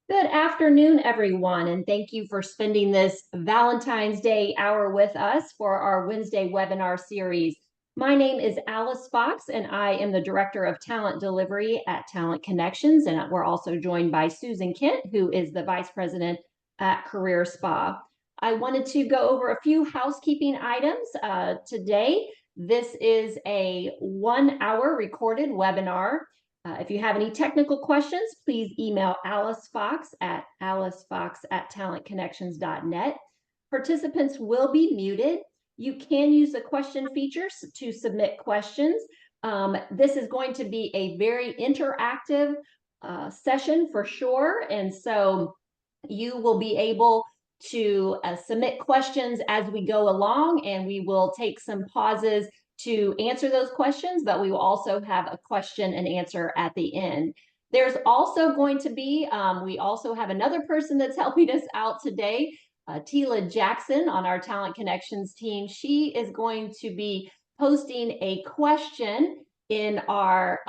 Good afternoon, everyone, and thank you for spending this Valentine's Day hour with us for our Wednesday webinar series. My name is Alice Fox, and I am the Director of Talent Delivery at Talent Connections, and we're also joined by Susan Kent, who is the Vice President at Career Spa. I wanted to go over a few housekeeping items today. This is a 1-hour recorded webinar. If you have any technical questions, please email Alice Fox at alicefox@talentconnections.net. Participants will be muted. You can use the question feature to submit questions. This is going to be a very interactive session for sure. And so you will be able to submit questions as we go along, and we will take some pauses to answer those questions, but we will also have a question and answer at the end. There's also going to be, we also have another person that's helping us out today, Tila Jackson on our Talent Connections team. She is going to be posting a question in our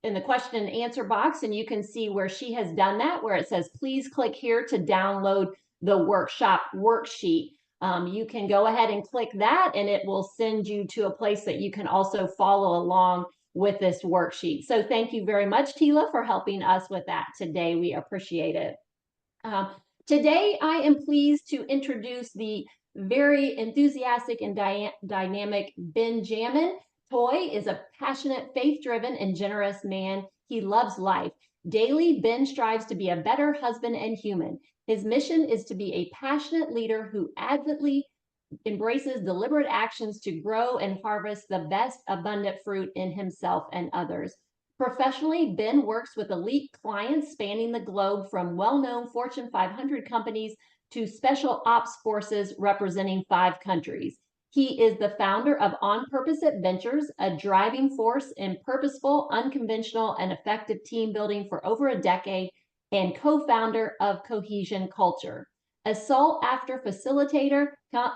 in the question and answer box, and you can see where she has done that, where it says, please click here to download the workshop worksheet. You can go ahead and click that, and it will send you to a place that you can also follow along with this worksheet. So thank you very much, Tila, for helping us with that today. We appreciate it. Today, I am pleased to introduce the very enthusiastic and dynamic Ben Jamin. Toy is a passionate, faith-driven, and generous man. He loves life. Daily, Ben strives to be a better husband and human. His mission is to be a passionate leader who avidly embraces deliberate actions to grow and harvest the best abundant fruit in himself and others. Professionally, Ben works with elite clients spanning the globe, from well-known Fortune 500 companies to special ops forces representing 5 countries. He is the founder of On Purpose Adventures, a driving force in purposeful, unconventional, and effective team building for over a decade, and co-founder of Cohesion Culture. A sought-after facilitator,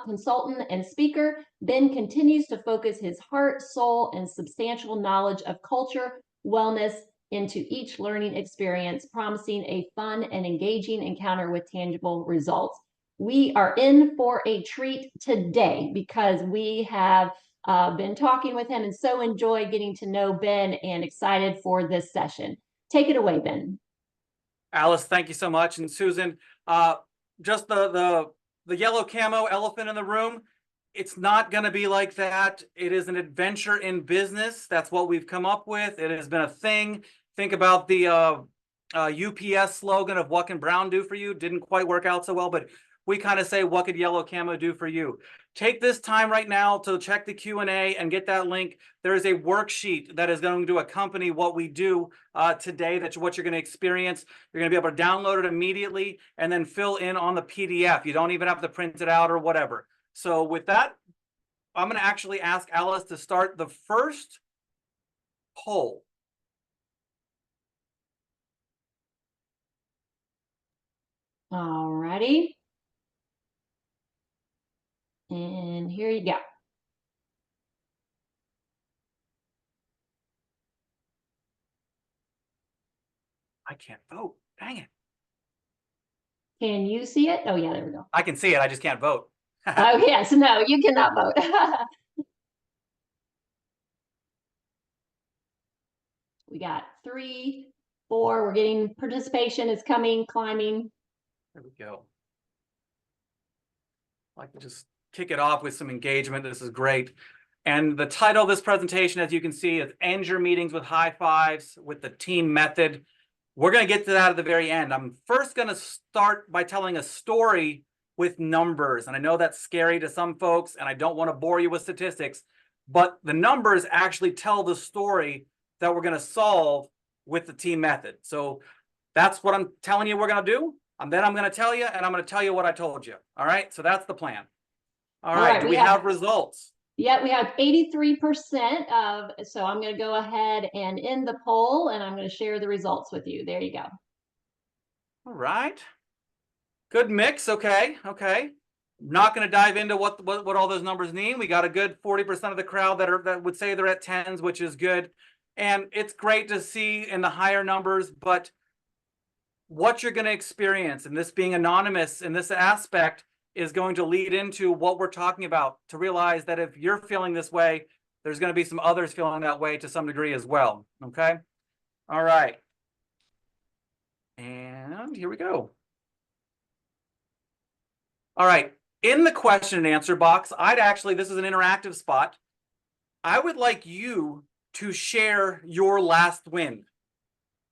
consultant, and speaker, Ben continues to focus his heart, soul, and substantial knowledge of culture, wellness into each learning experience, promising a fun and engaging encounter with tangible results. We are in for a treat today because we have been talking with him and so enjoy getting to know Ben and excited for this session. Take it away, Ben. Alice, thank you so much. And Susan, just the yellow camo elephant in the room, it's not going to be like that. It is an adventure in business. That's what we've come up with. It has been a thing. Think about the UPS slogan of what can Brown do for you? Didn't quite work out so well, but we kind of say, what could yellow camo do for you? Take this time right now to check the Q&A and get that link. There is a worksheet that is going to accompany what we do today. That's what you're going to experience. You're going to be able to download it immediately and then fill in on the PDF. You don't even have to print it out or whatever. So with that, I'm going to actually ask Alice to start the first poll. All righty. And here you go. I can't vote. Dang it. Can you see it? Oh, yeah, there we go. I can see it. I just can't vote. Oh, yes. No, you cannot vote. We got 3, 4. We're getting participation is coming, climbing. There we go. I'd like to just kick it off with some engagement. This is great. And the title of this presentation, as you can see, is End Your Meetings with High Fives with the Team Method. We're going to get to that at the very end. I'm first going to start by telling a story with numbers. And I know that's scary to some folks, and I don't want to bore you with statistics, but the numbers actually tell the story that we're going to solve with the team method. So that's what I'm telling you we're going to do. And then I'm going to tell you, and I'm going to tell you what I told you. All right. So that's the plan. All right. Do we have results? Yeah, we have 83% of, so I'm going to go ahead and end the poll, and I'm going to share the results with you. There you go. All right. Good mix. Okay. Okay. Not going to dive into what all those numbers mean. We got a good 40% of the crowd that would say they're at 10s, which is good. And it's great to see in the higher numbers, but what you're going to experience, and this being anonymous in this aspect is going to lead into what we're talking about, to realize that if you're feeling this way, there's going to be some others feeling that way to some degree as well. Okay. All right. And here we go. All right. In the question and answer box, this is an interactive spot. I would like you to share your last win.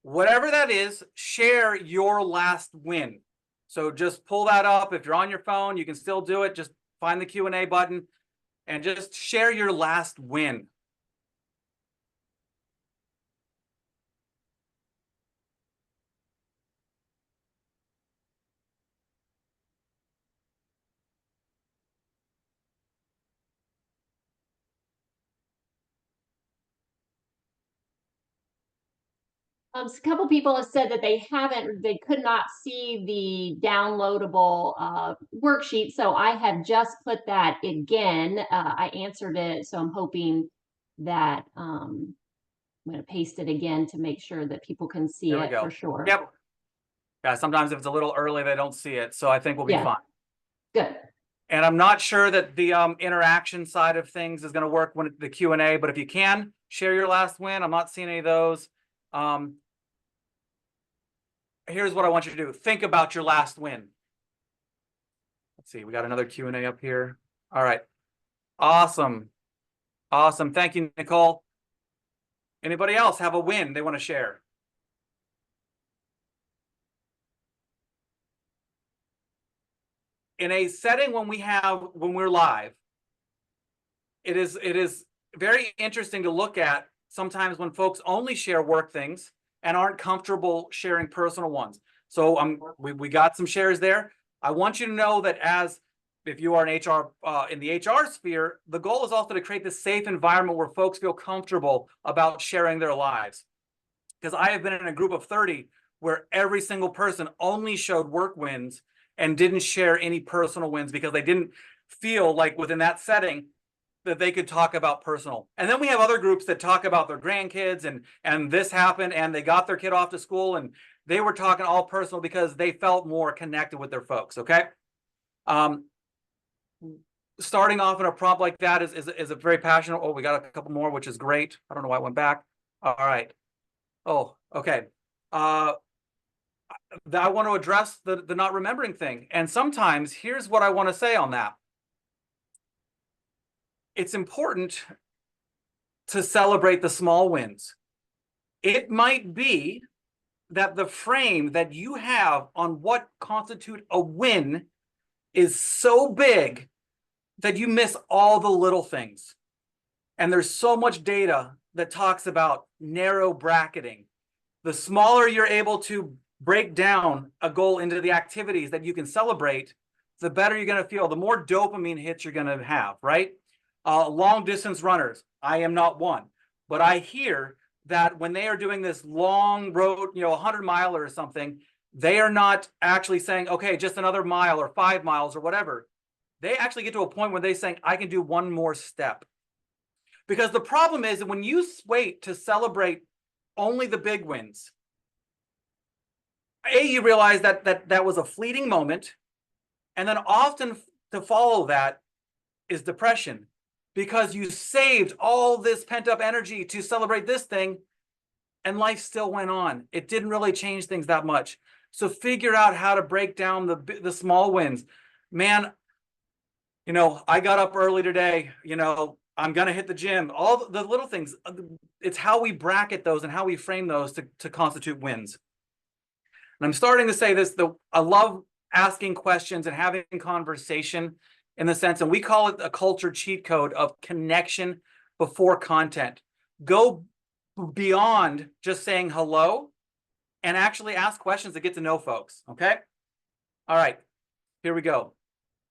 Whatever that is, share your last win. So just pull that up. If you're on your phone, you can still do it. Just find the Q&A button and just share your last win. A couple people have said that they could not see the downloadable worksheet. So I have just put that again. I answered it. So I'm hoping that I'm going to paste it again to make sure that people can see There we it go. for sure. Yep. Yeah, sometimes if it's a little early, they don't see it. So I think we'll be fine. Good. And I'm not sure that the interaction side of things is going to work when the Q&A, but if you can, share your last win. I'm not seeing any of those. Here's what I want you to do. Think about your last win. Let's see. We got another Q&A up here. All right. Awesome. Awesome. Thank you, Nicole. Anybody else have a win they want to share? In a setting when we're live, it is very interesting to look at sometimes when folks only share work things and aren't comfortable sharing personal ones. So we got some shares there. I want you to know that if you are an HR in the HR sphere, the goal is also to create this safe environment where folks feel comfortable about sharing their lives. Because I have been in a group of 30 where every single person only showed work wins and didn't share any personal wins because they didn't feel like within that setting that they could talk about personal. And then we have other groups that talk about their grandkids and this happened and they got their kid off to school and they were talking all personal because they felt more connected with their folks. Okay. Starting off in a prompt like that is a very passionate. Oh, we got a couple more, which is great. I don't know why it went back. All right. Oh, okay. I want to address the not remembering thing. And sometimes here's what I want to say on that. It's important to celebrate the small wins. It might be that the frame that you have on what constitutes a win is so big that you miss all the little things. And there's so much data that talks about narrow bracketing. The smaller you're able to break down a goal into the activities that you can celebrate, the better you're going to feel, the more dopamine hits you're going to have, right? Long distance runners, I am not one, but I hear that when they are doing this long road, 100-mile or something, they are not actually saying, okay, just another mile or 5 miles or whatever. They actually get to a point where they're saying, I can do one more step. Because the problem is that when you wait to celebrate only the big wins, you realize that was a fleeting moment. And then often to follow that is depression, because you saved all this pent-up energy to celebrate this thing and life still went on. It didn't really change things that much. So figure out how to break down the small wins. Man, I got up early today, I'm going to hit the gym, all the little things. It's how we bracket those and how we frame those to constitute wins. And I'm starting to say this, I love asking questions and having conversation in the sense, and we call it a culture cheat code of connection before content. Go beyond just saying hello and actually ask questions to get to know folks. Okay. All right, here we go.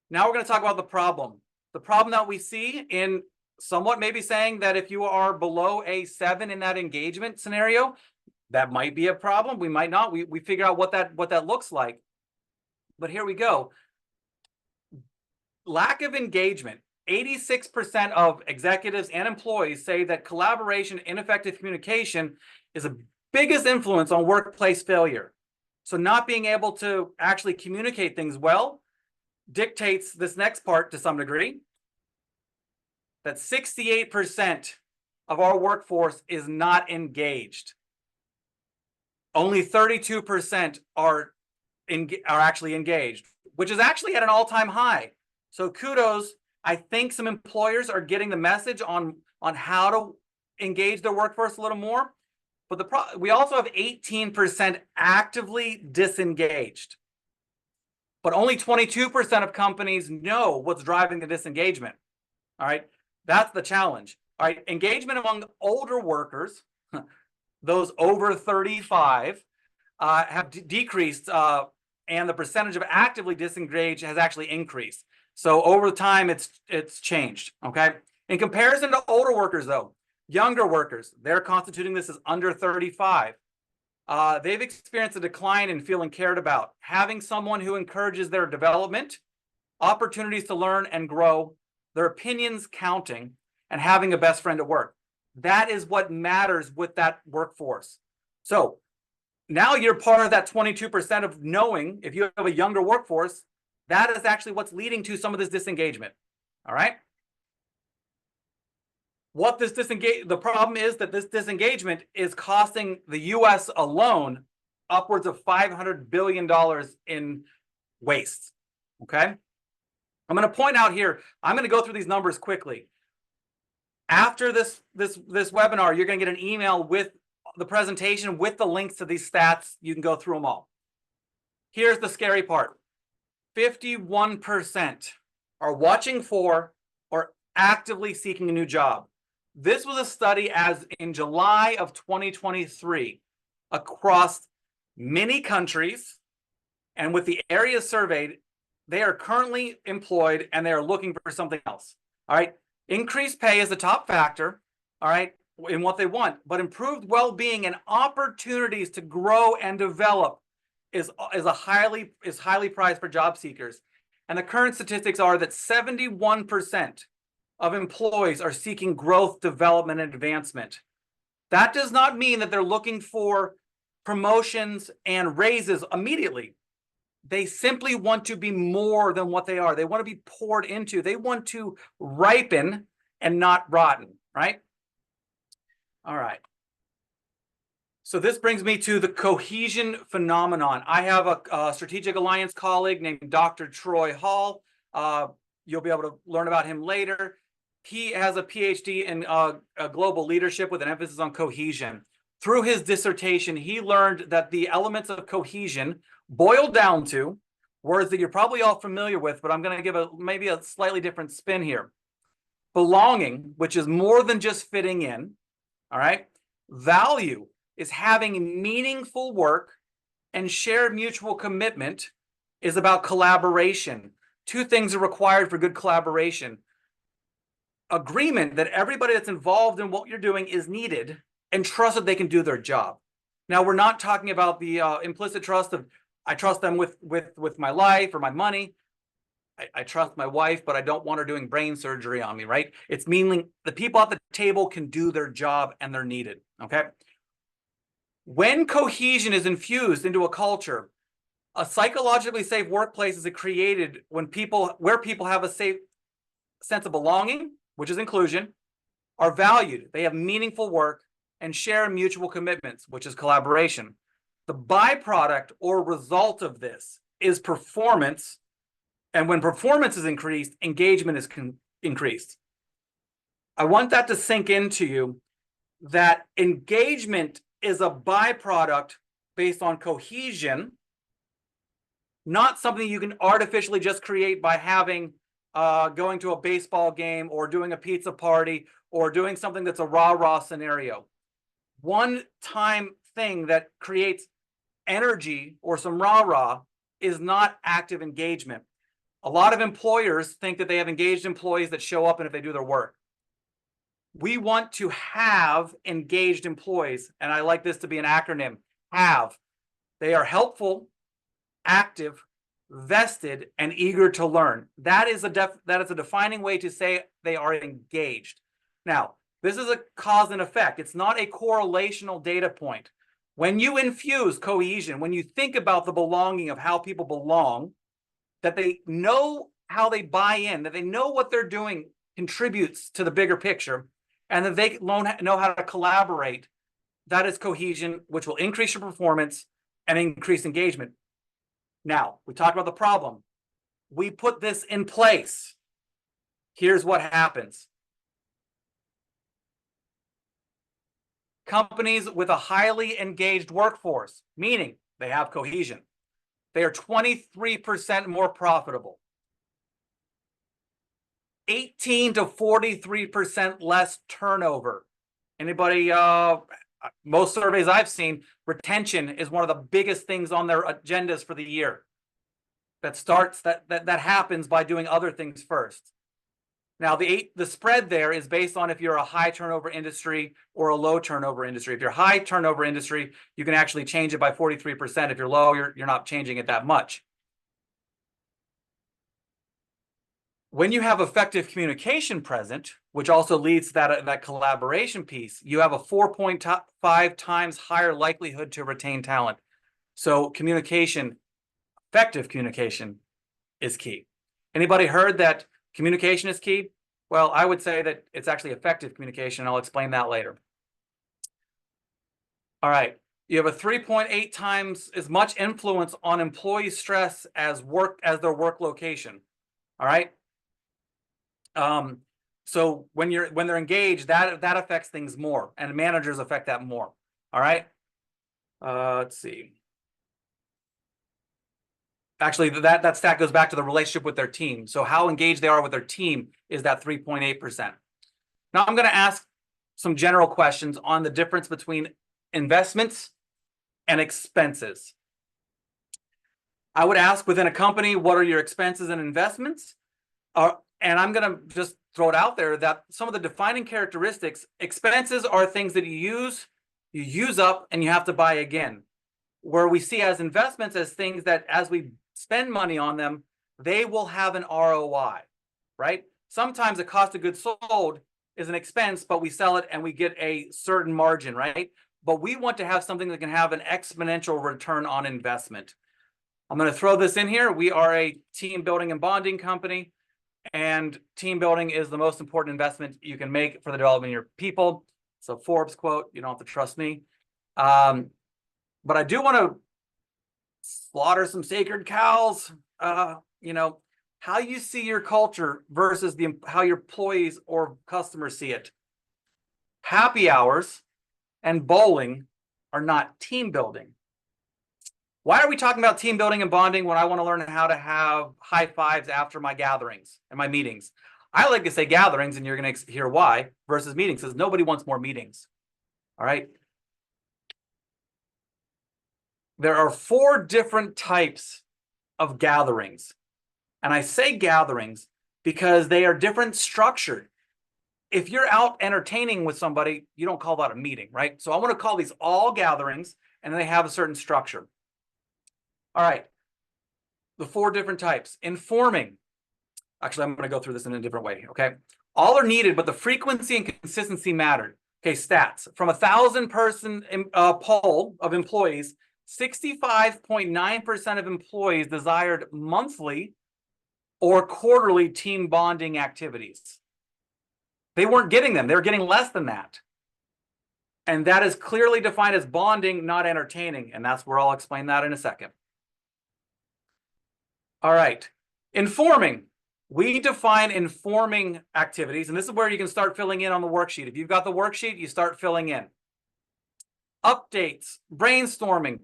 Now we're going to talk about the problem. The problem that we see in somewhat maybe saying that if you are below a 7 in that engagement scenario, that might be a problem. We might not. We figure out what that looks like. But here we go. Lack of engagement. 86% of executives and employees say that collaboration and ineffective communication is the biggest influence on workplace failure. So not being able to actually communicate things well dictates this next part to some degree, that 68% of our workforce is not engaged. Only 32% are actually engaged, which is actually at an all-time high. So kudos. I think some employers are getting the message on how to engage their workforce a little more. But we also have 18% actively disengaged. But only 22% of companies know what's driving the disengagement. All right, that's the challenge. All right, engagement among older workers, those over 35, have decreased, and the percentage of actively disengaged has actually increased. So over time, it's changed. Okay, in comparison to older workers, though, younger workers, they're constituting this as under 35. They've experienced a decline in feeling cared about, having someone who encourages their development, opportunities to learn and grow, their opinions counting, and having a best friend at work. That is what matters with that workforce. So now you're part of that 22% of knowing, if you have a younger workforce, that is actually what's leading to some of this disengagement. All right. The problem is that this disengagement is costing the US alone upwards of $500 billion in waste. Okay. I'm going to point out here, I'm going to go through these numbers quickly. After this webinar, you're going to get an email with the presentation with the links to these stats. You can go through them all. Here's the scary part. 51% are watching for or actively seeking a new job. This was a study as in July of 2023 across many countries, and with the areas surveyed, they are currently employed and they are looking for something else. All right. Increased pay is the top factor, all right, in what they want, but improved well-being and opportunities to grow and develop is highly prized for job seekers. And the current statistics are that 71% of employees are seeking growth, development, and advancement. That does not mean that they're looking for promotions and raises immediately. They simply want to be more than what they are. They want to be poured into. They want to ripen and not rotten, right? All right. So this brings me to the cohesion phenomenon. I have a Strategic Alliance colleague named Dr. Troy Hall. You'll be able to learn about him later. He has a PhD in global leadership with an emphasis on cohesion. Through his dissertation, he learned that the elements of cohesion boiled down to words that you're probably all familiar with, but I'm going to give maybe a slightly different spin here. Belonging, which is more than just fitting in. All right. Value is having meaningful work, and shared mutual commitment is about collaboration. Two things are required for good collaboration. Agreement that everybody that's involved in what you're doing is needed and trust that they can do their job. Now, we're not talking about the implicit trust of I trust them with my life or my money. I trust my wife, but I don't want her doing brain surgery on me, right? It's meaning the people at the table can do their job and they're needed, okay? When cohesion is infused into a culture, a psychologically safe workplace is created where people have a safe sense of belonging, which is inclusion, are valued, they have meaningful work, and share mutual commitments, which is collaboration. The byproduct or result of this is performance. And when performance is increased, engagement is increased. I want that to sink into you, that engagement is a byproduct based on cohesion, not something you can artificially just create by having going to a baseball game or doing a pizza party or doing something that's a rah-rah scenario. One-time thing that creates energy or some rah-rah is not active engagement. A lot of employers think that they have engaged employees that show up and if they do their work. We want to have engaged employees, and I like this to be an acronym, HAVE. They are helpful, active, vested, and eager to learn. That is a defining way to say they are engaged. Now, this is a cause and effect. It's not a correlational data point. When you infuse cohesion, when you think about the belonging of how people belong, that they know how they buy in, that they know what they're doing contributes to the bigger picture, and that they know how to collaborate, that is cohesion, which will increase your performance and increase engagement. Now, we talked about the problem. We put this in place. Here's what happens. Companies with a highly engaged workforce, meaning they have cohesion, they are 23% more profitable. 18 to 43% less turnover. Anybody, most surveys I've seen, retention is one of the biggest things on their agendas for the year. That happens by doing other things first. Now, the spread there is based on if you're a high turnover industry or a low turnover industry. If you're a high turnover industry, you can actually change it by 43%. If you're low, you're not changing it that much. When you have effective communication present, which also leads to that collaboration piece, you have a 4.5 times higher likelihood to retain talent. So communication, effective communication is key. Anybody heard that communication is key? Well, I would say that it's actually effective communication. I'll explain that later. All right. You have a 3.8 times as much influence on employee stress as their work location. All right. So when they're engaged, that affects things more, and managers affect that more. All right. Let's see. Actually, that stat goes back to the relationship with their team. So how engaged they are with their team is that 3.8%. Now I'm going to ask some general questions on the difference between investments and expenses. I would ask within a company, what are your expenses and investments? And I'm going to just throw it out there that some of the defining characteristics, expenses are things that you use up, and you have to buy again. Where we see as investments as things that as we spend money on them, they will have an ROI, right? Sometimes the cost of goods sold is an expense, but we sell it and we get a certain margin, right? But we want to have something that can have an exponential return on investment. I'm going to throw this in here. We are a team building and bonding company, and team building is the most important investment you can make for the development of your people. So Forbes quote, you don't have to trust me. But I do want to slaughter some sacred cows. How you see your culture versus how your employees or customers see it. Happy hours and bowling are not team building. Why are we talking about team building and bonding when I want to learn how to have high fives after my gatherings and my meetings? I like to say gatherings, and you're going to hear why, versus meetings, because nobody wants more meetings. All right. There are 4 different types of gatherings. And I say gatherings because they are different structured. If you're out entertaining with somebody, you don't call that a meeting, right? So I want to call these all gatherings, and they have a certain structure. All right. The 4 different types. Informing. Actually, I'm going to go through this in a different way, okay? All are needed, but the frequency and consistency mattered. Okay, stats. From a 1,000-person poll of employees, 65.9% of employees desired monthly or quarterly team bonding activities. They weren't getting them. They were getting less than that. And that is clearly defined as bonding, not entertaining. And that's where I'll explain that in a second. All right. Informing. We define informing activities, and this is where you can start filling in on the worksheet. If you've got the worksheet, you start filling in. Updates, brainstorming,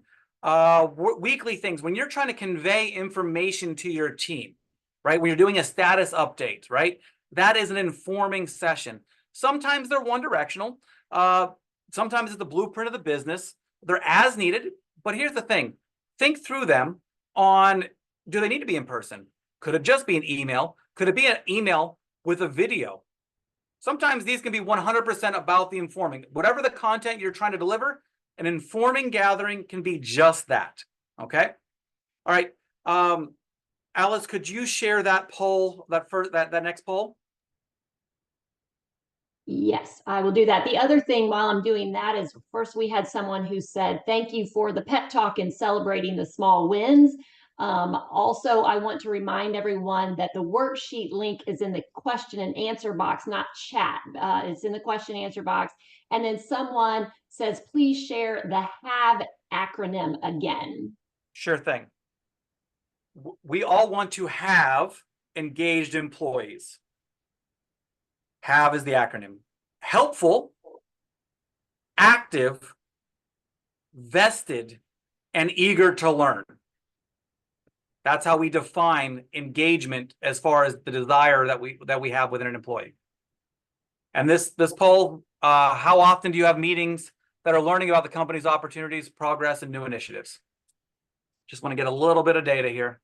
weekly things. When you're trying to convey information to your team, right? When you're doing a status update, right? That is an informing session. Sometimes they're one directional. Sometimes it's the blueprint of the business. They're as needed, but here's the thing. Think through them on, do they need to be in person? Could it just be an email? Could it be an email with a video? Sometimes these can be 100% about the informing. Whatever the content you're trying to deliver, an informing gathering can be just that. Okay. All right. Alice, could you share that poll, that next poll? Yes, I will do that. The other thing while I'm doing that is first we had someone who said, thank you for the pep talk and celebrating the small wins. Also, I want to remind everyone that the worksheet link is in the question and answer box, not chat. It's in the question and answer box. And then someone says, please share the HAVE acronym again. Sure thing. We all want to have engaged employees. HAVE is the acronym. Helpful, active, vested, and eager to learn. That's how we define engagement as far as the desire that we have within an employee. And this poll, how often do you have meetings that are learning about the company's opportunities, progress, and new initiatives? Just want to get a little bit of data here.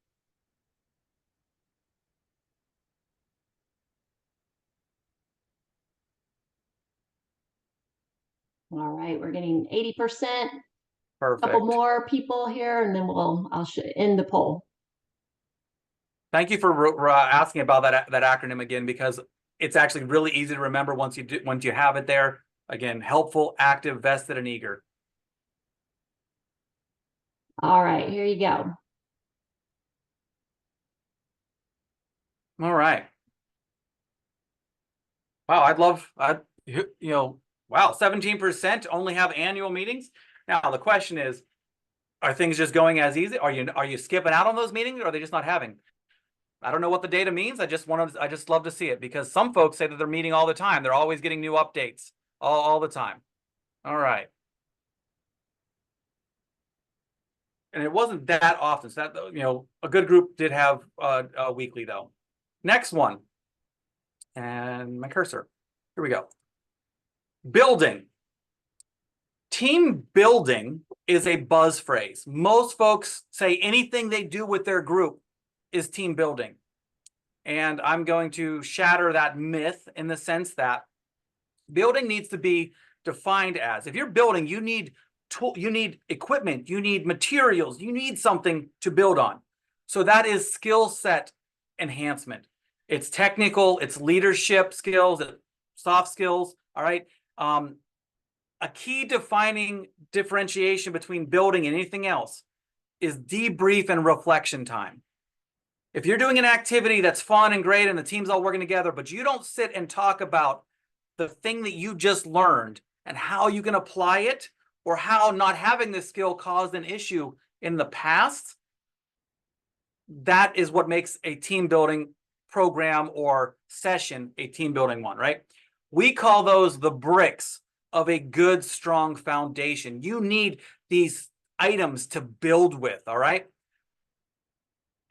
All right, we're getting 80%. Perfect. Couple more people here, and then I'll end the poll. Thank you for asking about that acronym again, because it's actually really easy to remember once you have it there. Again, helpful, active, vested, and eager. All right, here you go. All right. Wow, wow, 17% only have annual meetings. Now the question is, are things just going as easy? Are you skipping out on those meetings, or are they just not having? I don't know what the data means. I just love to see it, because some folks say that they're meeting all the time. They're always getting new updates all the time. All right. And it wasn't that often. So that, a good group did have a weekly though. Next one. And my cursor. Here we go. Building. Team building is a buzz phrase. Most folks say anything they do with their group is team building. And I'm going to shatter that myth in the sense that building needs to be defined as, if you're building, you need equipment, you need materials, you need something to build on. So that is skill set enhancement. It's technical, it's leadership skills, it's soft skills, all right? A key defining differentiation between building and anything else is debrief and reflection time. If you're doing an activity that's fun and great and the team's all working together, but you don't sit and talk about the thing that you just learned and how you can apply it, or how not having this skill caused an issue in the past, that is what makes a team building program or session a team building one, right? We call those the bricks of a good, strong foundation. You need these items to build with, all right?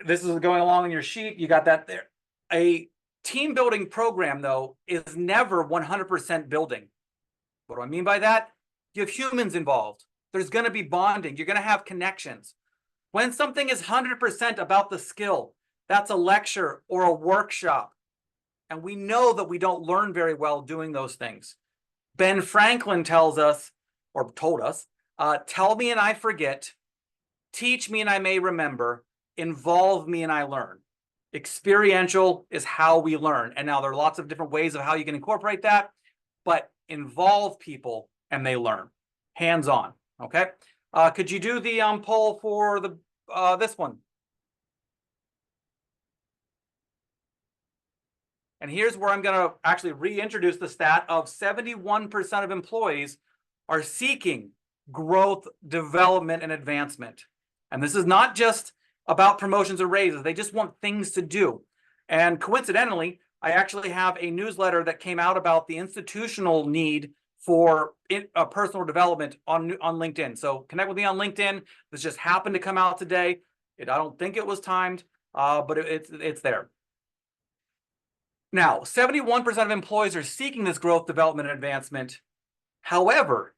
This is going along in your sheet. You got that there. A team building program, though, is never 100% building. What do I mean by that? You have humans involved. There's going to be bonding. You're going to have connections. When something is 100% about the skill, that's a lecture or a workshop. And we know that we don't learn very well doing those things. Ben Franklin tells us, or told us, tell me and I forget, teach me and I may remember, involve me and I learn. Experiential is how we learn. And now there are lots of different ways of how you can incorporate that, but involve people and they learn. Hands-on, okay? Could you do the poll for the this one? And here's where I'm going to actually reintroduce the stat of 71% of employees are seeking growth, development, and advancement. And this is not just about promotions or raises. They just want things to do. And coincidentally, I actually have a newsletter that came out about the institutional need for personal development on LinkedIn. So connect with me on LinkedIn. This just happened to come out today. I don't think it was timed, but it's there. Now, 71% of employees are seeking this growth, development, and advancement. However,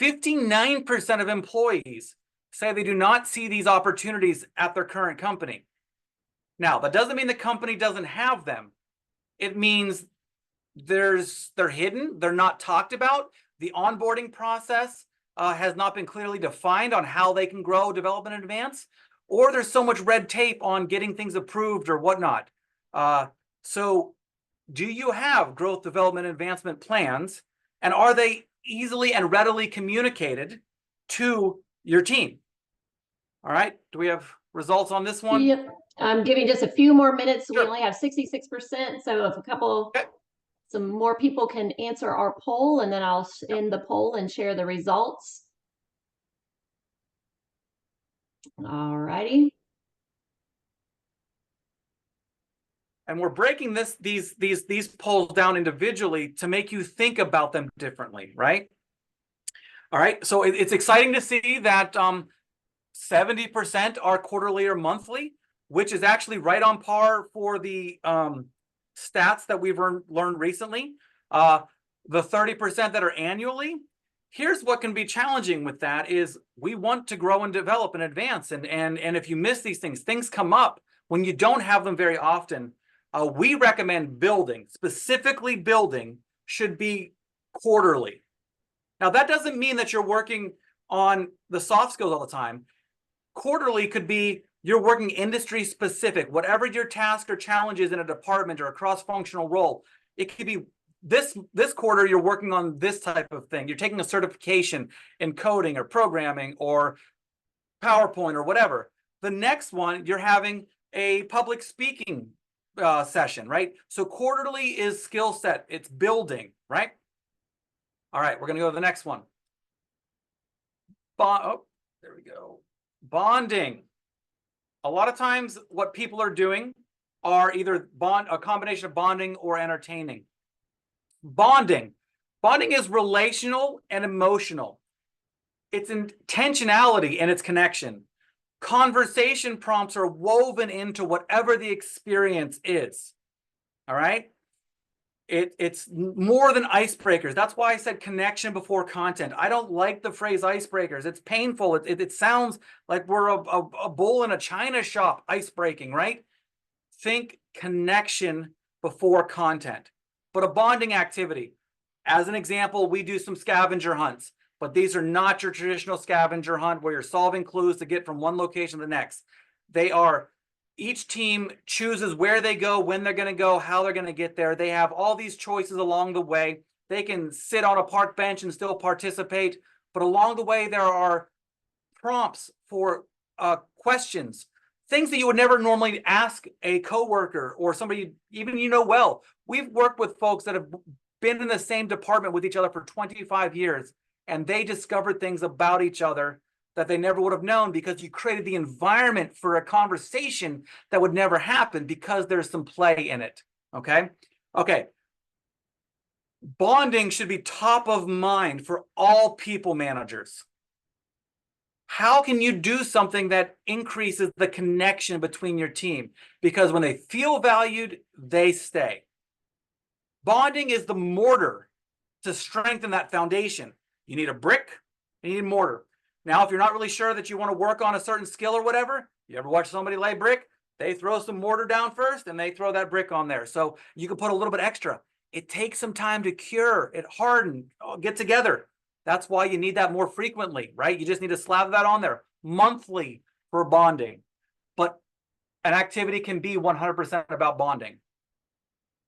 59% of employees say they do not see these opportunities at their current company. Now, that doesn't mean the company doesn't have them. It means they're hidden, they're not talked about. The onboarding process has not been clearly defined on how they can grow, develop, and advance, or there's so much red tape on getting things approved or whatnot. So Do you have growth, development, and advancement plans? And are they easily and readily communicated to your team? All right. Do we have results on this one? Yep. I'm giving just a few more minutes. We Sure. only have 66%. So if Okay. some more people can answer our poll, and then I'll end the poll and share the results. All righty. And we're breaking these polls down individually to make you think about them differently, right? All right. So it's exciting to see that 70% are quarterly or monthly, which is actually right on par for the stats that we've learned recently. The 30% that are annually, here's what can be challenging with that is we want to grow and develop and advance. And if you miss these things come up when you don't have them very often. We recommend specifically building should be quarterly. Now, that doesn't mean that you're working on the soft skills all the time. Quarterly could be you're working industry specific, whatever your task or challenge is in a department or a cross-functional role. It could be this quarter you're working on this type of thing. You're taking a certification in coding or programming or PowerPoint or whatever. The next one, you're having a public speaking session, right? So quarterly is skill set. It's building, right? All right, we're going to go to the next one. Oh, there we go. Bonding. A lot of times what people are doing are either a combination of bonding or entertaining. Bonding is relational and emotional. It's intentionality and its connection. Conversation prompts are woven into whatever the experience is. All right. It's more than icebreakers. That's why I said connection before content. I don't like the phrase icebreakers. It's painful. It sounds like we're a bull in a china shop icebreaking, right? Think connection before content. But a bonding activity. As an example, we do some scavenger hunts, but these are not your traditional scavenger hunt where you're solving clues to get from one location to the next. Each team chooses where they go, when they're going to go, how they're going to get there. They have all these choices along the way. They can sit on a park bench and still participate. But along the way, there are prompts for questions, things that you would never normally ask a coworker or somebody even well. We've worked with folks that have been in the same department with each other for 25 years, and they discovered things about each other that they never would have known because you created the environment for a conversation that would never happen because there's some play in it. Okay. Bonding should be top of mind for all people managers. How can you do something that increases the connection between your team? Because when they feel valued, they stay. Bonding is the mortar to strengthen that foundation. You need a brick, you need a mortar. Now, if you're not really sure that you want to work on a certain skill or whatever, you ever watch somebody lay brick? They throw some mortar down first and they throw that brick on there. So you can put a little bit extra. It takes some time to cure, it harden, get together. That's why you need that more frequently, right? You just need to slap that on there monthly for bonding. But an activity can be 100% about bonding.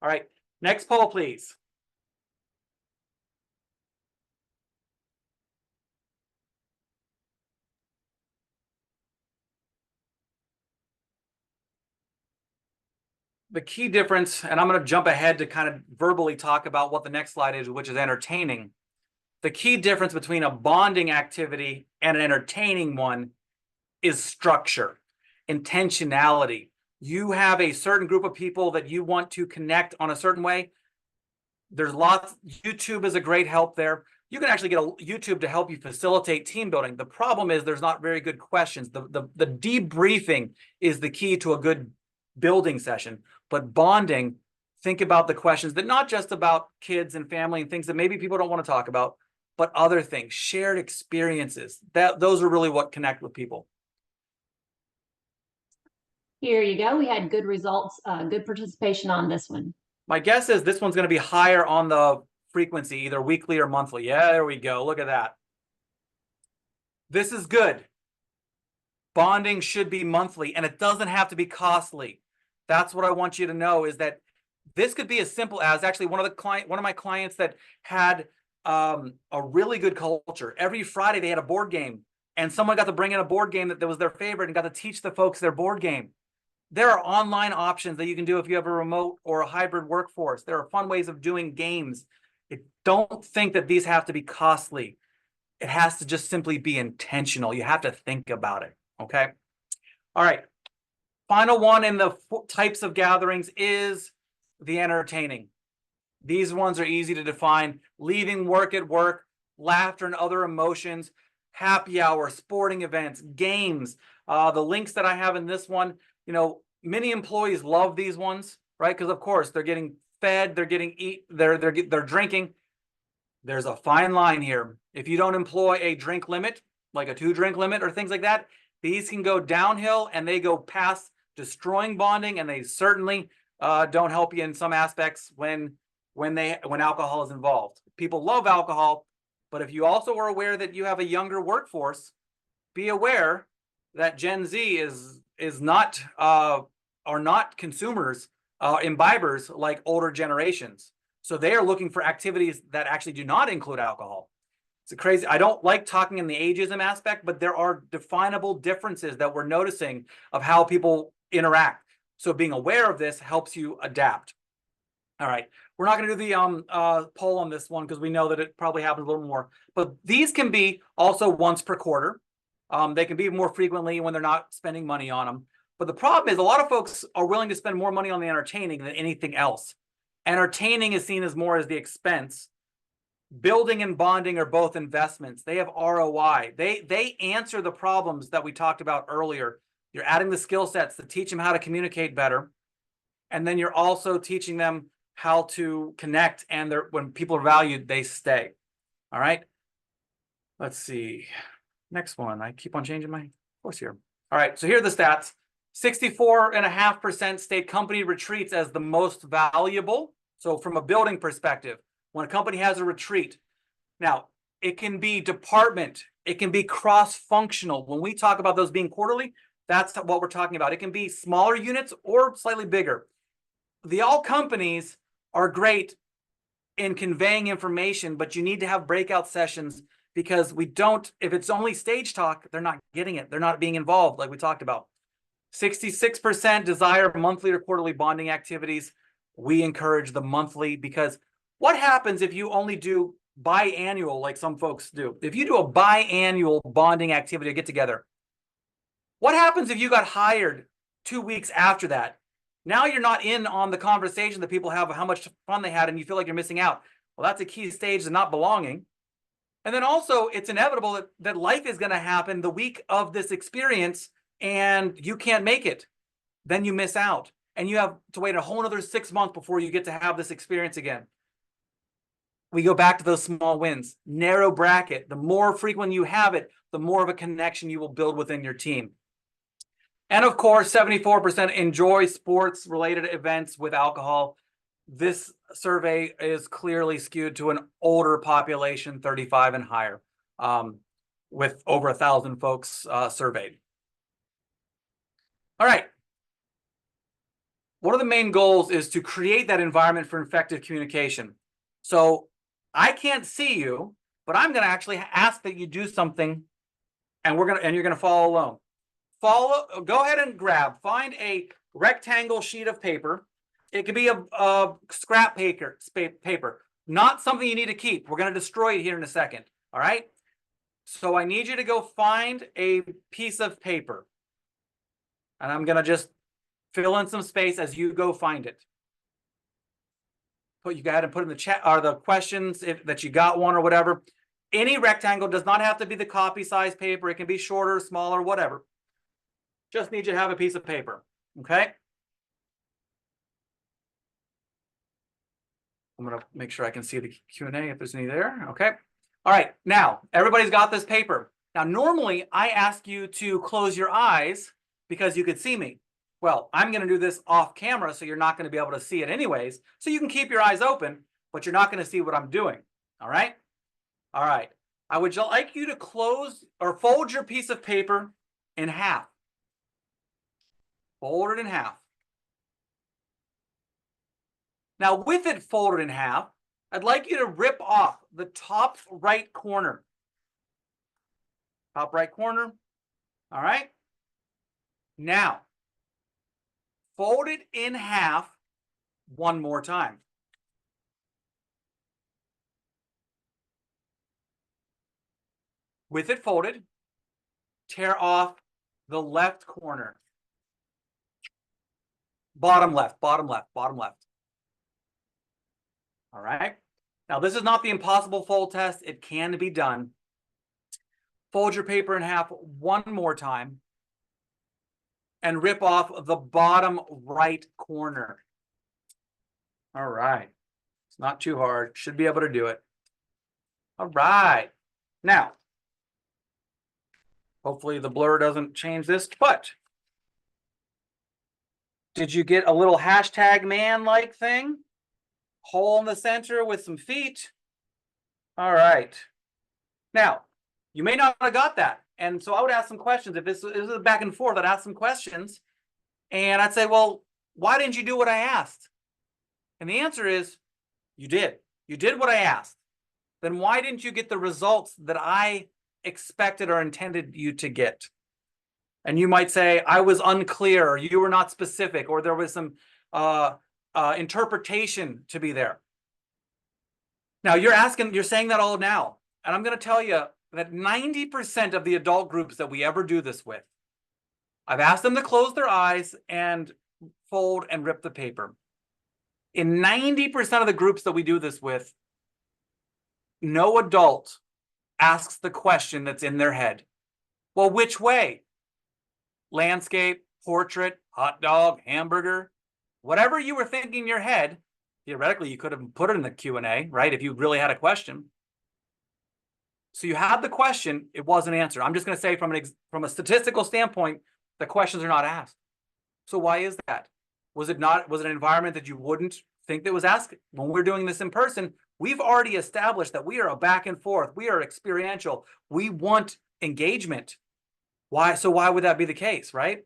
All right, next poll, please. The key difference, and I'm going to jump ahead to kind of verbally talk about what the next slide is, which is entertaining. The key difference between a bonding activity and an entertaining one is structure, intentionality. You have a certain group of people that you want to connect on a certain way. There's lots. YouTube is a great help there. You can actually get a YouTube to help you facilitate team building. The problem is there's not very good questions. The debriefing is the key to a good building session. But bonding, think about the questions that not just about kids and family and things that maybe people don't want to talk about, but other things, shared experiences. Those are really what connect with people. Here you go. We had good results, good participation on this one. My guess is this one's going to be higher on the frequency, either weekly or monthly. Yeah, there we go. Look at that. This is good. Bonding should be monthly, and it doesn't have to be costly. That's what I want you to know is that This could be as simple as actually one of my clients that had a really good culture. Every Friday they had a board game, and someone got to bring in a board game that was their favorite and got to teach the folks their board game. There are online options that you can do if you have a remote or a hybrid workforce. There are fun ways of doing games. Don't think that these have to be costly. It has to just simply be intentional. You have to think about it. Okay. All right. Final one in the types of gatherings is the entertaining. These ones are easy to define. Leaving work at work, laughter and other emotions, happy hour, sporting events, games. The links that I have in this one, many employees love these ones, right? Because of course they're getting fed, they're getting they're drinking. There's a fine line here. If you don't employ a drink limit, like a 2-drink limit or things like that, these can go downhill and they go past destroying bonding, and they certainly don't help you in some aspects when alcohol is involved. People love alcohol, but if you also are aware that you have a younger workforce, be aware that Gen Z is not are not consumers, imbibers like older generations. So they are looking for activities that actually do not include alcohol. It's crazy. I don't like talking in the ageism aspect, but there are definable differences that we're noticing of how people interact. So being aware of this helps you adapt. All right. We're not going to do the poll on this one because we know that it probably happens a little more. But these can be also once per quarter. They can be more frequently when they're not spending money on them. But the problem is a lot of folks are willing to spend more money on the entertaining than anything else. Entertaining is seen as more as the expense. Building and bonding are both investments. They have ROI. They answer the problems that we talked about earlier. You're adding the skill sets to teach them how to communicate better. And then you're also teaching them how to connect, and when people are valued, they stay. All right. Let's see. Next one. I keep on changing my course here. All right. So here are the stats. 64.5% state company retreats as the most valuable. So from a building perspective, when a company has a retreat, now it can be department, it can be cross-functional. When we talk about those being quarterly, that's what we're talking about. It can be smaller units or slightly bigger. The all companies are great in conveying information, but you need to have breakout sessions, because if it's only stage talk, they're not getting it. They're not being involved like we talked about. 66% desire monthly or quarterly bonding activities. We encourage the monthly, because what happens if you only do biannual like some folks do? If you do a biannual bonding activity, get together, what happens if you got hired 2 weeks after that? Now you're not in on the conversation that people have of how much fun they had, and you feel like you're missing out. Well, that's a key stage of not belonging. And then also, it's inevitable that life is going to happen the week of this experience, and you can't make it. Then you miss out, and you have to wait a whole another 6 months before you get to have this experience again. We go back to those small wins. Narrow bracket. The more frequent you have it, the more of a connection you will build within your team. And of course, 74% enjoy sports-related events with alcohol. This survey is clearly skewed to an older population, 35 and higher, with over 1,000 folks surveyed. All right. One of the main goals is to create that environment for effective communication. So I can't see you, but I'm going to actually ask that you do something, and you're going to follow along. Go ahead and find a rectangle sheet of paper. It could be a scrap paper, not something you need to keep. We're going to destroy it here in a second. All right. So I need you to go find a piece of paper, and I'm going to just fill in some space as you go find it. You go ahead and put in the chat or the questions that you got one or whatever. Any rectangle, does not have to be the copy size paper. It can be shorter, smaller, whatever. Just need you to have a piece of paper. Okay. I'm going to make sure I can see the Q&A if there's any there. Okay. All right. Now, everybody's got this paper. Now, normally I ask you to close your eyes because you could see me. Well, I'm going to do this off camera, so you're not going to be able to see it anyways. So you can keep your eyes open, but you're not going to see what I'm doing. All right. All right. I would like you to close or fold your piece of paper in half. Fold it in half. Now, with it folded in half, I'd like you to rip off the top right corner. Top right corner. All right. Now, fold it in half one more time. With it folded, tear off the left corner. Bottom left, bottom left, bottom left. All right. Now, this is not the impossible fold test. It can be done. Fold your paper in half one more time and rip off the bottom right corner. All right. It's not too hard. Should be able to do it. All right. Now, hopefully the blur doesn't change this, but did you get a little hashtag man-like thing? Hole in the center with some feet. All right. Now, you may not have got that. And so I would ask some questions. If this is back and forth, I'd ask some questions. And I'd say, well, why didn't you do what I asked? And the answer is, you did. You did what I asked. Then why didn't you get the results that I expected or intended you to get? And you might say, I was unclear, or you were not specific, or there was some interpretation to be there. Now you're saying that all now. And I'm going to tell you that 90% of the adult groups that we ever do this with, I've asked them to close their eyes and fold and rip the paper. In 90% of the groups that we do this with, no adult asks the question that's in their head. Well, which way? Landscape, portrait, hot dog, hamburger, whatever you were thinking in your head. Theoretically, you could have put it in the Q&A, right? If you really had a question. So you had the question, it wasn't answered. I'm just going to say from a statistical standpoint, the questions are not asked. So why is that? Was it an environment that you wouldn't think that was asked? When we're doing this in person, we've already established that we are a back and forth. We are experiential. We want engagement. Why? So why would that be the case, right?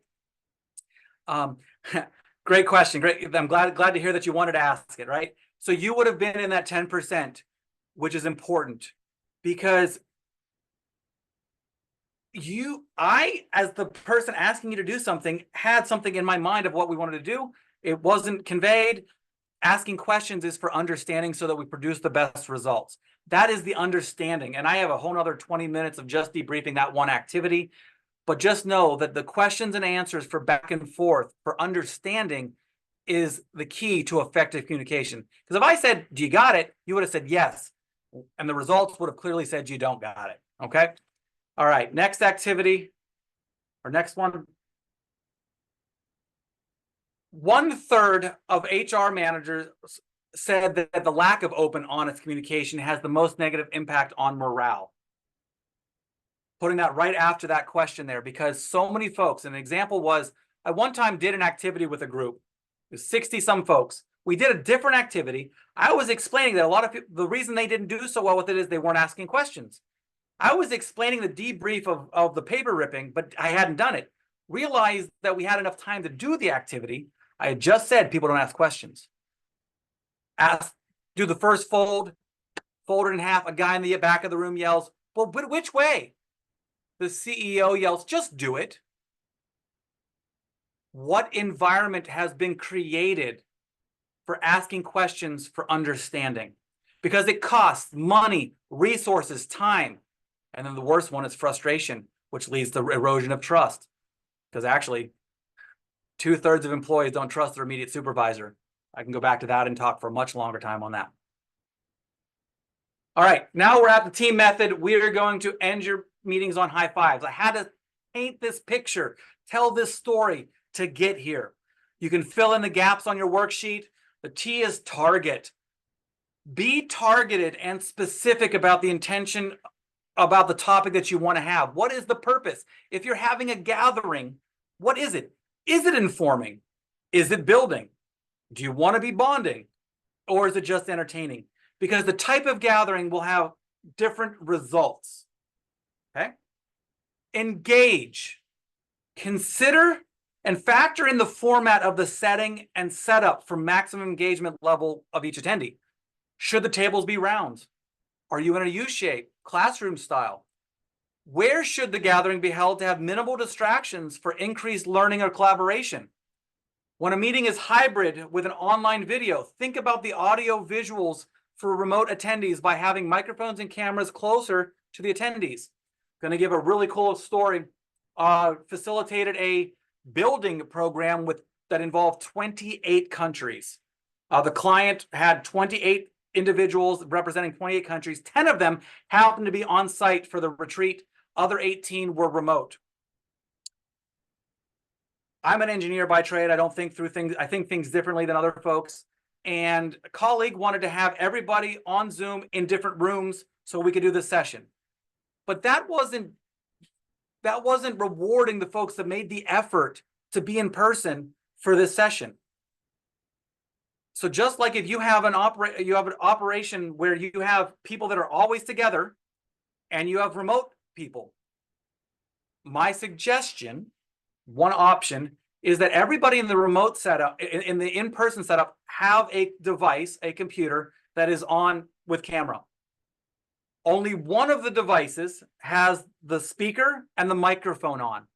Great question. Great. I'm glad to hear that you wanted to ask it, right? So you would have been in that 10%, which is important because I, as the person asking you to do something, had something in my mind of what we wanted to do. It wasn't conveyed. Asking questions is for understanding so that we produce the best results. That is the understanding. And I have a whole nother 20 minutes of just debriefing that one activity. But just know that the questions and answers for back and forth, for understanding, is the key to effective communication. Because if I said, do you got it? You would have said yes. And the results would have clearly said you don't got it. Okay? All right. Next activity, or next one. 1/3 of HR managers said that the lack of open, honest communication has the most negative impact on morale. Putting that right after that question there, because so many folks, and an example was, I one time did an activity with a group, it was 60 some folks. We did a different activity. I was explaining that a lot of people, the reason they didn't do so well with it is they weren't asking questions. I was explaining the debrief of the paper ripping, but I hadn't done it. Realized that we had enough time to do the activity. I had just said people don't ask questions. Do the first fold it in half. A guy in the back of the room yells, well, but which way? The CEO yells, just do it. What environment has been created for asking questions for understanding? Because it costs money, resources, time. And then the worst one is frustration, which leads to erosion of trust. Because actually, 2/3 of employees don't trust their immediate supervisor. I can go back to that and talk for a much longer time on that. All right, now we're at the team method. We are going to end your meetings on high fives. I had to paint this picture, tell this story to get here. You can fill in the gaps on your worksheet. The T is target. Be targeted and specific about the intention, about the topic that you want to have. What is the purpose? If you're having a gathering, what is it? Is it informing? Is it building? Do you want to be bonding? Or is it just entertaining? Because the type of gathering will have different results. Okay? Engage. Consider and factor in the format of the setting and setup for maximum engagement level of each attendee. Should the tables be round? Are you in a U-shape, classroom style? Where should the gathering be held to have minimal distractions for increased learning or collaboration? When a meeting is hybrid with an online video, think about the audio visuals for remote attendees by having microphones and cameras closer to the attendees. Going to give a really cool story. Facilitated a building program that involved 28 countries. The client had 28 individuals representing 28 countries. 10 of them happened to be on site for the retreat. Other 18 were remote. I'm an engineer by trade. I don't think through things. I think things differently than other folks. And a colleague wanted to have everybody on Zoom in different rooms so we could do this session. But that wasn't rewarding the folks that made the effort to be in person for this session. So just like if you have an operation where you have people that are always together and you have remote people, my suggestion, one option, is that everybody in the remote setup, in the in-person setup, have a device, a computer that is on with camera. Only one of the devices has the speaker and the microphone on.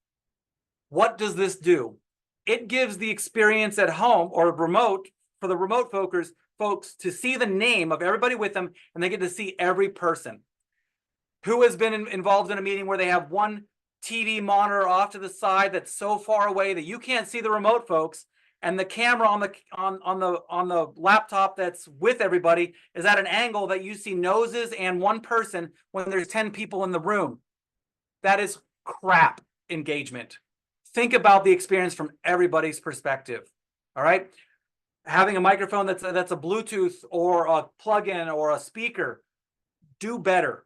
What does this do? It gives the experience at home or remote for the remote folks to see the name of everybody with them, and they get to see every person. Who has been involved in a meeting where they have one TV monitor off to the side that's so far away that you can't see the remote folks, and the camera on the laptop that's with everybody is at an angle that you see noses and one person when there's 10 people in the room? That is crap engagement. Think about the experience from everybody's perspective. All right, having a microphone that's a Bluetooth or a plug-in or a speaker, do better.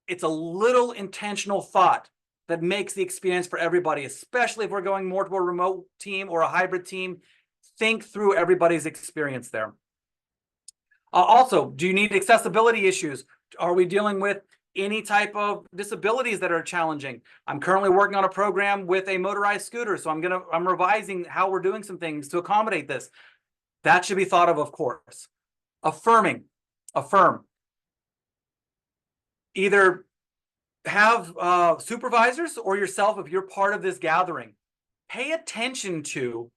It's a little intentional thought that makes the experience for everybody, especially if we're going more to a remote team or a hybrid team. Think through everybody's experience there. Also, do you need accessibility issues? Are we dealing with any type of disabilities that are challenging? I'm currently working on a program with a motorized scooter, so I'm revising how we're doing some things to accommodate this. That should be thought of course. Affirm. Either have supervisors or yourself, if you're part of this gathering, pay attention to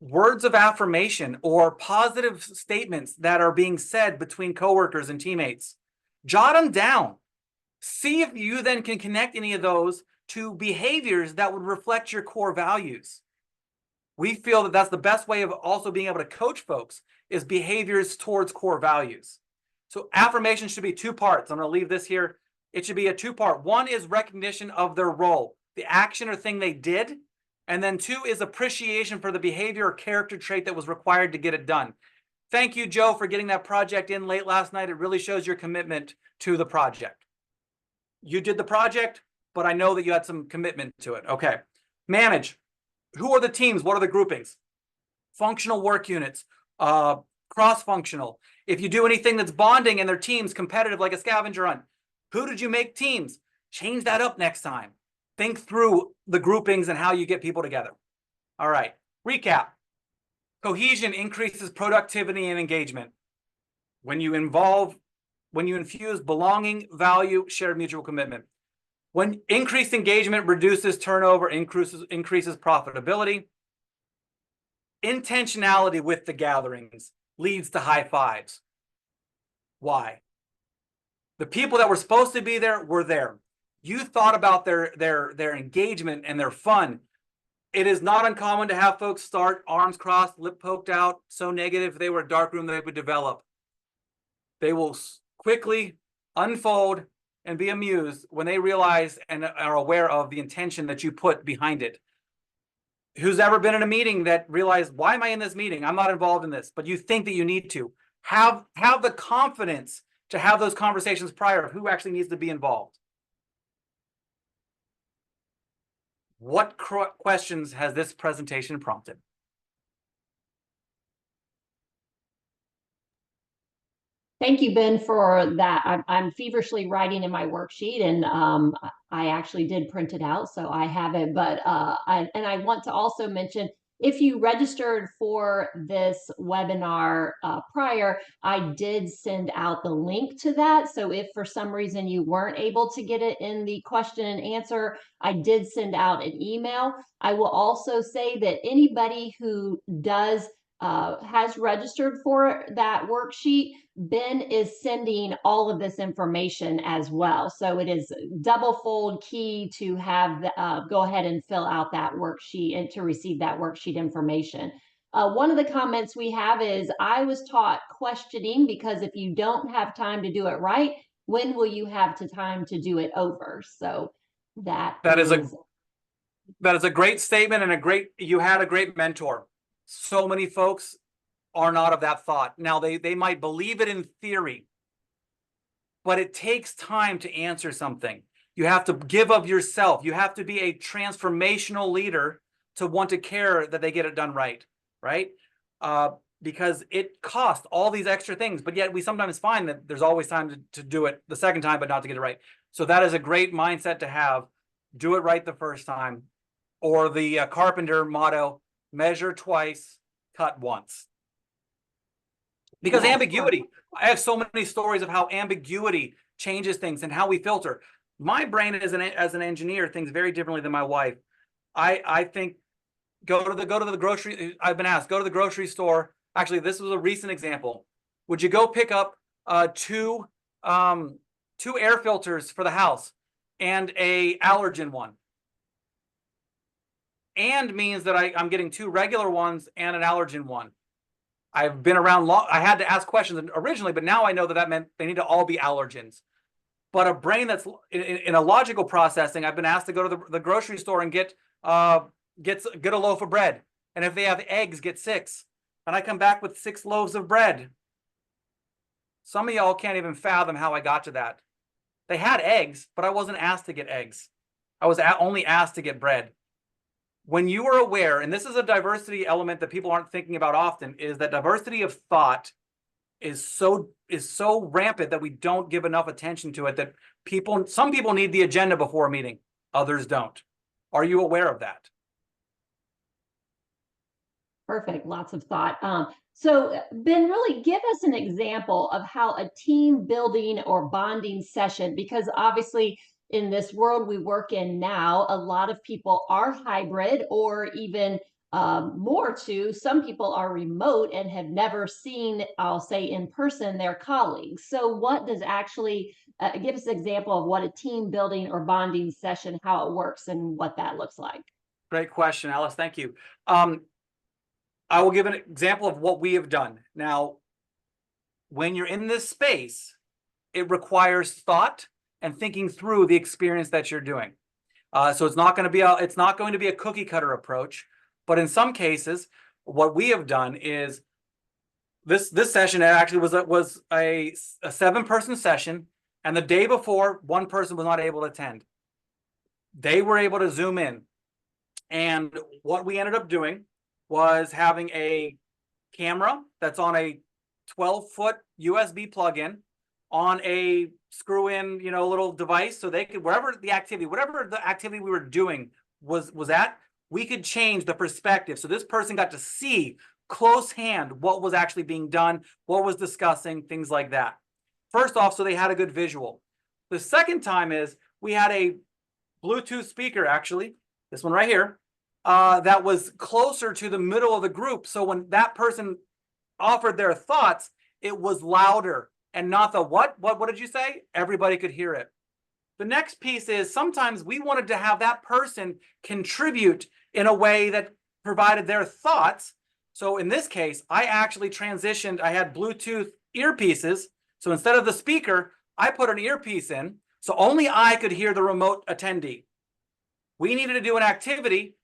words of affirmation or positive statements that are being said between coworkers and teammates. Jot them down. See if you then can connect any of those to behaviors that would reflect your core values. We feel that that's the best way of also being able to coach folks, is behaviors towards core values. So affirmation should be two parts. I'm going to leave this here. It should be a two-part. One is recognition of their role, the action or thing they did. And then two is appreciation for the behavior or character trait that was required to get it done. Thank you, Joe, for getting that project in late last night. It really shows your commitment to the project. You did the project, but I know that you had some commitment to it. Okay. Manage. Who are the teams? What are the groupings? Functional work units, cross-functional. If you do anything that's bonding and their teams competitive, like a scavenger hunt, who did you make teams? Change that up next time. Think through the groupings and how you get people together. All right, recap. Cohesion increases productivity and engagement. When you infuse belonging, value, shared mutual commitment. When increased engagement reduces turnover, increases profitability. Intentionality with the gatherings leads to high fives. Why? The people that were supposed to be there were there. You thought about their engagement and their fun. It is not uncommon to have folks start arms crossed, lip poked out, so negative they were a dark room they would develop. They will quickly unfold and be amused when they realize and are aware of the intention that you put behind it. Who's ever been in a meeting that realized, why am I in this meeting? I'm not involved in this, but you think that you need to. Have the confidence to have those conversations prior of who actually needs to be involved. What questions has this presentation prompted? Thank you, Ben, for that. I'm feverishly writing in my worksheet, and I actually did print it out, so I have it. But I want to also mention, if you registered for this webinar prior, I did send out the link to that. So if for some reason you weren't able to get it in the question and answer, I did send out an email. I will also say that anybody who has registered for that worksheet, Ben is sending all of this information as well. So it is double fold key to have go ahead and fill out that worksheet and to receive that worksheet information. One of the comments we have is, I was taught questioning because if you don't have time to do it right, when will you have time to do it over? So that is a great statement, and you had a great mentor. So many folks are not of that thought. Now they might believe it in theory, but it takes time to answer something. You have to give of yourself. You have to be a transformational leader to want to care that they get it done right, right? Because it costs all these extra things, but yet we sometimes find that there's always time to do it the second time, but not to get it right. So that is a great mindset to have. Do it right the first time. Or the Carpenter motto, measure twice, cut once. Because ambiguity, I have so many stories of how ambiguity changes things and how we filter. My brain as an engineer thinks very differently than my wife. I think go to the grocery. I've been asked, go to the grocery store. Actually, this was a recent example. Would you go pick up two air filters for the house and a allergen one? And means that I'm getting two regular ones and an allergen one. I've been around long. I had to ask questions originally, but now I know that meant they need to all be allergens. But a brain that's in a logical processing, I've been asked to go to the grocery store and get a loaf of bread. And if they have eggs, get 6. And I come back with 6 loaves of bread. Some of y'all can't even fathom how I got to that. They had eggs, but I wasn't asked to get eggs. I was only asked to get bread. When you are aware, and this is a diversity element that people aren't thinking about often, is that diversity of thought is so rampant that we don't give enough attention to it, that some people need the agenda before a meeting, others don't. Are you aware of that? Perfect. Lots of thought. So Ben, really give us an example of how a team building or bonding session, because obviously in this world we work in now, a lot of people are hybrid, or even more to, some people are remote and have never seen, I'll say in person, their colleagues. So what does actually, give us an example of what a team building or bonding session, how it works and what that looks like. Great question, Alice. Thank you. I will give an example of what we have done. Now, when you're in this space, it requires thought and thinking through the experience that you're doing. So it's not going to be a cookie cutter approach, but in some cases, what we have done is this session actually was a 7-person session, and the day before, one person was not able to attend. They were able to Zoom in, and what we ended up doing was having a camera that's on a 12-foot USB plug-in on a screw-in, little device, so they could, whatever the activity we were doing was at, we could change the perspective. So this person got to see close hand what was actually being done, what was discussing, things like that. First off, so they had a good visual. The second time is we had a Bluetooth speaker, actually, this one right here, that was closer to the middle of the group. So when that person offered their thoughts, it was louder and not the what did you say? Everybody could hear it. The next piece is sometimes we wanted to have that person contribute in a way that provided their thoughts. So in this case, I actually transitioned. I had Bluetooth earpieces. So instead of the speaker, I put an earpiece in, so only I could hear the remote attendee. We needed to do an activity.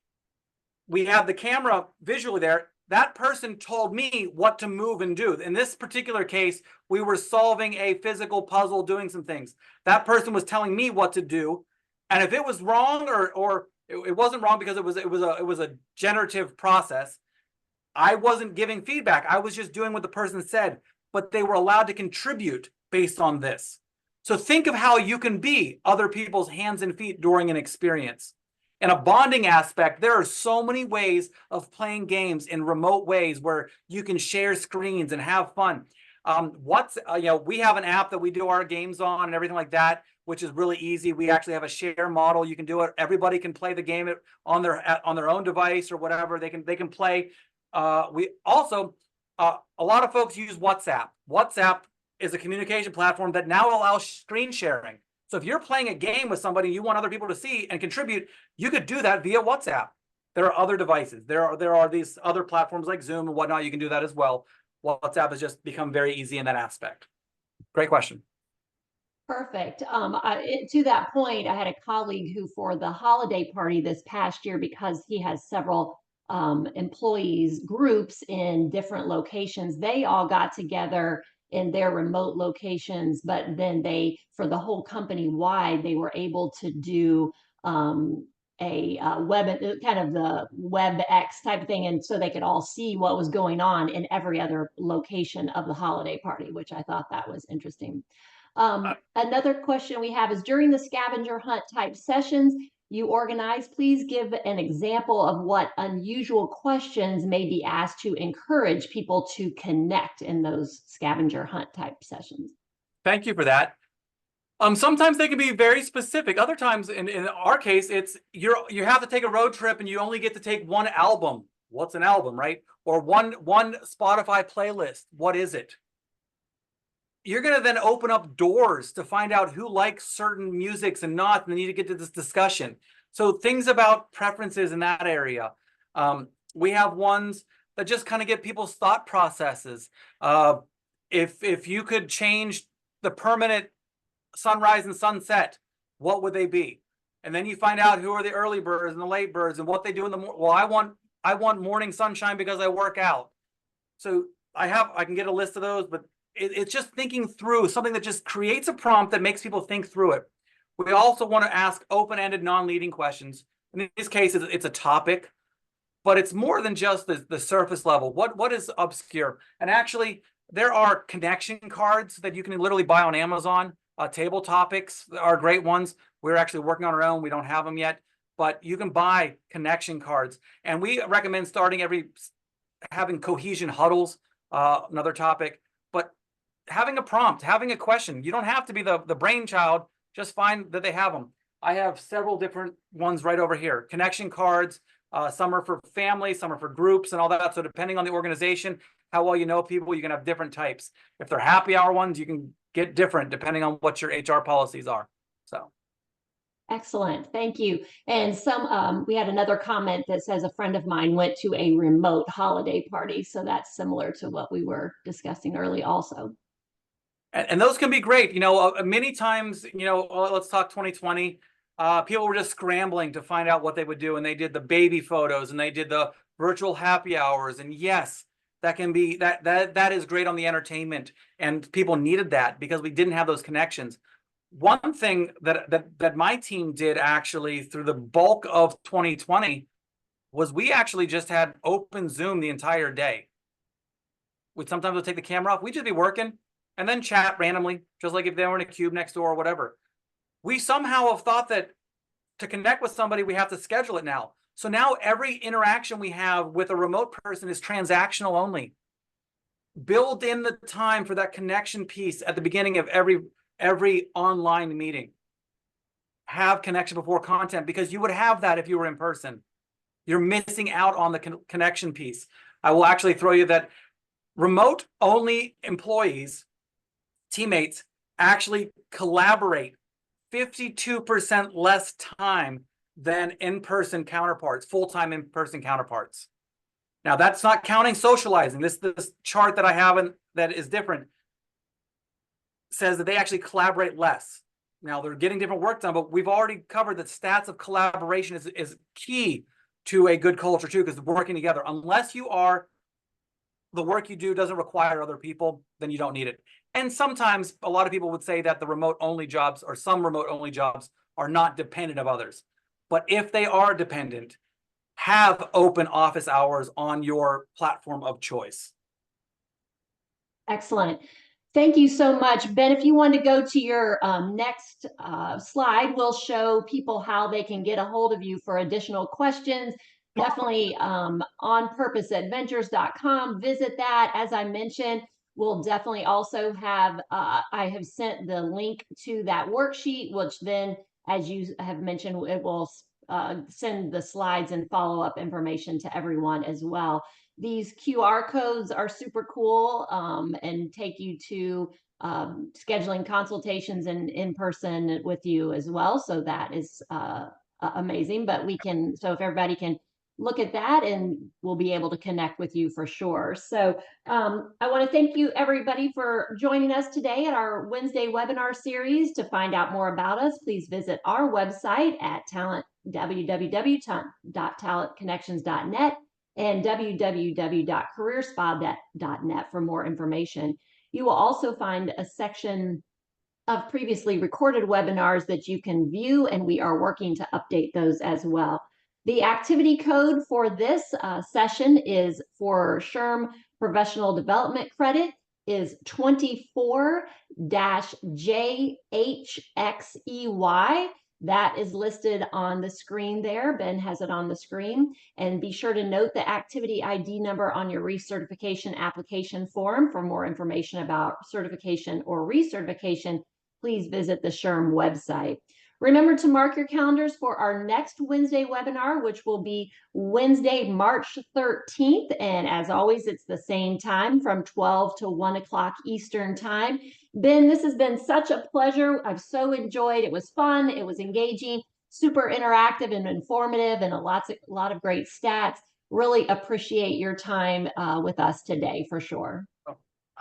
We have the camera visually there. That person told me what to move and do. In this particular case, we were solving a physical puzzle, doing some things. That person was telling me what to do. And if it was wrong or it wasn't wrong because it was a generative process, I wasn't giving feedback. I was just doing what the person said. but they were allowed to contribute based on this. So think of how you can be other people's hands and feet during an experience. In a bonding aspect, there are so many ways of playing games in remote ways where you can share screens and have fun. We have an app that we do our games on and everything like that, which is really easy. We actually have a share model. You can do it. Everybody can play the game on their own device or whatever. They can play. We also a lot of folks use WhatsApp. WhatsApp is a communication platform that now allows screen sharing. So if you're playing a game with somebody you want other people to see and contribute, you could do that via WhatsApp. There are other devices. There are these other platforms like Zoom and whatnot. You can do that as well. WhatsApp has just become very easy in that aspect. Great question. Perfect. To that point, I had a colleague who, for the holiday party this past year, because he has several employees groups in different locations, they all got together in their remote locations, but then for the whole company wide, they were able to do a web, kind of the WebEx type of thing. And so they could all see what was going on in every other location of the holiday party, which I thought that was interesting. Another question we have is, during the scavenger hunt type sessions you organize, please give an example of what unusual questions may be asked to encourage people to connect in those scavenger hunt type sessions. Thank you for that. Sometimes they can be very specific. Other times, in our case, it's you have to take a road trip and you only get to take one album. What's an album, right? Or one Spotify playlist. What is it? You're going to then open up doors to find out who likes certain musics and not, and then you get to this discussion. So things about preferences in that area. We have ones that just kind of get people's thought processes. If you could change the permanent sunrise and sunset, what would they be? And then you find out who are the early birds and the late birds and what they do in the morning. Well, I want morning sunshine because I work out. So I can get a list of those, but it's just thinking through something that just creates a prompt that makes people think through it. We also want to ask open-ended, non-leading questions. In this case, it's a topic, but it's more than just the surface level. What is obscure? And actually, there are connection cards that you can literally buy on Amazon. Table topics are great ones. We're actually working on our own. We don't have them yet, but you can buy connection cards. And we recommend having cohesion huddles, another topic. But having a prompt, having a question. You don't have to be the brainchild. Just find that they have them. I have several different ones right over here. Connection cards. Some are for family, some are for groups and all that. So depending on the organization, how well you know people, you can have different types. If they're happy hour ones, you can get different depending on what your HR policies are. So. Excellent. Thank you. And we had another comment that says a friend of mine went to a remote holiday party. So that's similar to what we were discussing early also. And those can be great. Many times, let's talk 2020. People were just scrambling to find out what they would do. And they did the baby photos and they did the virtual happy hours. And yes, that can be, that is great on the entertainment. And people needed that because we didn't have those connections. One thing that my team did actually through the bulk of 2020 was we actually just had open Zoom the entire day. Sometimes we'll take the camera off. We'd just be working and then chat randomly, just like if they were in a cube next door or whatever. We somehow have thought that to connect with somebody, we have to schedule it now. So now every interaction we have with a remote person is transactional only. Build in the time for that connection piece at the beginning of every online meeting. Have connection before content, because you would have that if you were in person. You're missing out on the connection piece. I will actually throw you that remote only employees, teammates, actually collaborate 52% less time than in-person counterparts, full-time in-person counterparts. Now that's not counting socializing. This chart that I have that is different says that they actually collaborate less. Now they're getting different work done, but we've already covered that stats of collaboration is key to a good culture too, because working together, unless the work you do doesn't require other people, then you don't need it. And sometimes a lot of people would say that the remote only jobs or some remote only jobs are not dependent of others. But if they are dependent, have open office hours on your platform of choice. Excellent. Thank you so much. Ben, if you want to go to your next slide, we'll show people how they can get a hold of you for additional questions. Definitely onpurposeadventures.com. Visit that. As I mentioned, we'll definitely also have, I have sent the link to that worksheet, which then, as you have mentioned, it will send the slides and follow-up information to everyone as well. These QR codes are super cool and take you to scheduling consultations and in person with you as well. So that is amazing. But we can, so if everybody can look at that, and we'll be able to connect with you for sure. So I want to thank you everybody for joining us today at our Wednesday webinar series. To find out more about us, please visit our website at www.talentconnections.net and www.careerspa.net for more information. You will also find a section of previously recorded webinars that you can view, and we are working to update those as well. The activity code for this session is for SHRM Professional Development Credit is 24-JHXEY. That is listed on the screen there. Ben has it on the screen. And be sure to note the activity ID number on your recertification application form. For more information about certification or recertification, please visit the SHRM website. Remember to mark your calendars for our next Wednesday webinar, which will be Wednesday, March 13th. And as always, it's the same time from 12 to 1 o'clock Eastern time. Ben, this has been such a pleasure. I've so enjoyed. It was fun. It was engaging, super interactive and informative, and a lot of great stats. Really appreciate your time with us today for sure.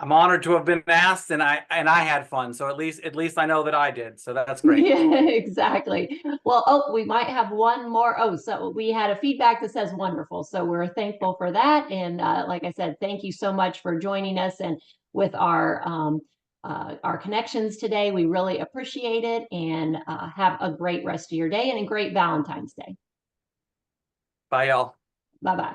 I'm honored to have been asked, and I had fun. So at least I know that I did. So that's great. Yeah, exactly. Well, oh, we might have one more. Oh, so we had a feedback that says wonderful. So we're thankful for that. And like I said, thank you so much for joining us and with our connections today. We really appreciate it, and have a great rest of your day and a great Valentine's Day. Bye, y'all. Bye-bye.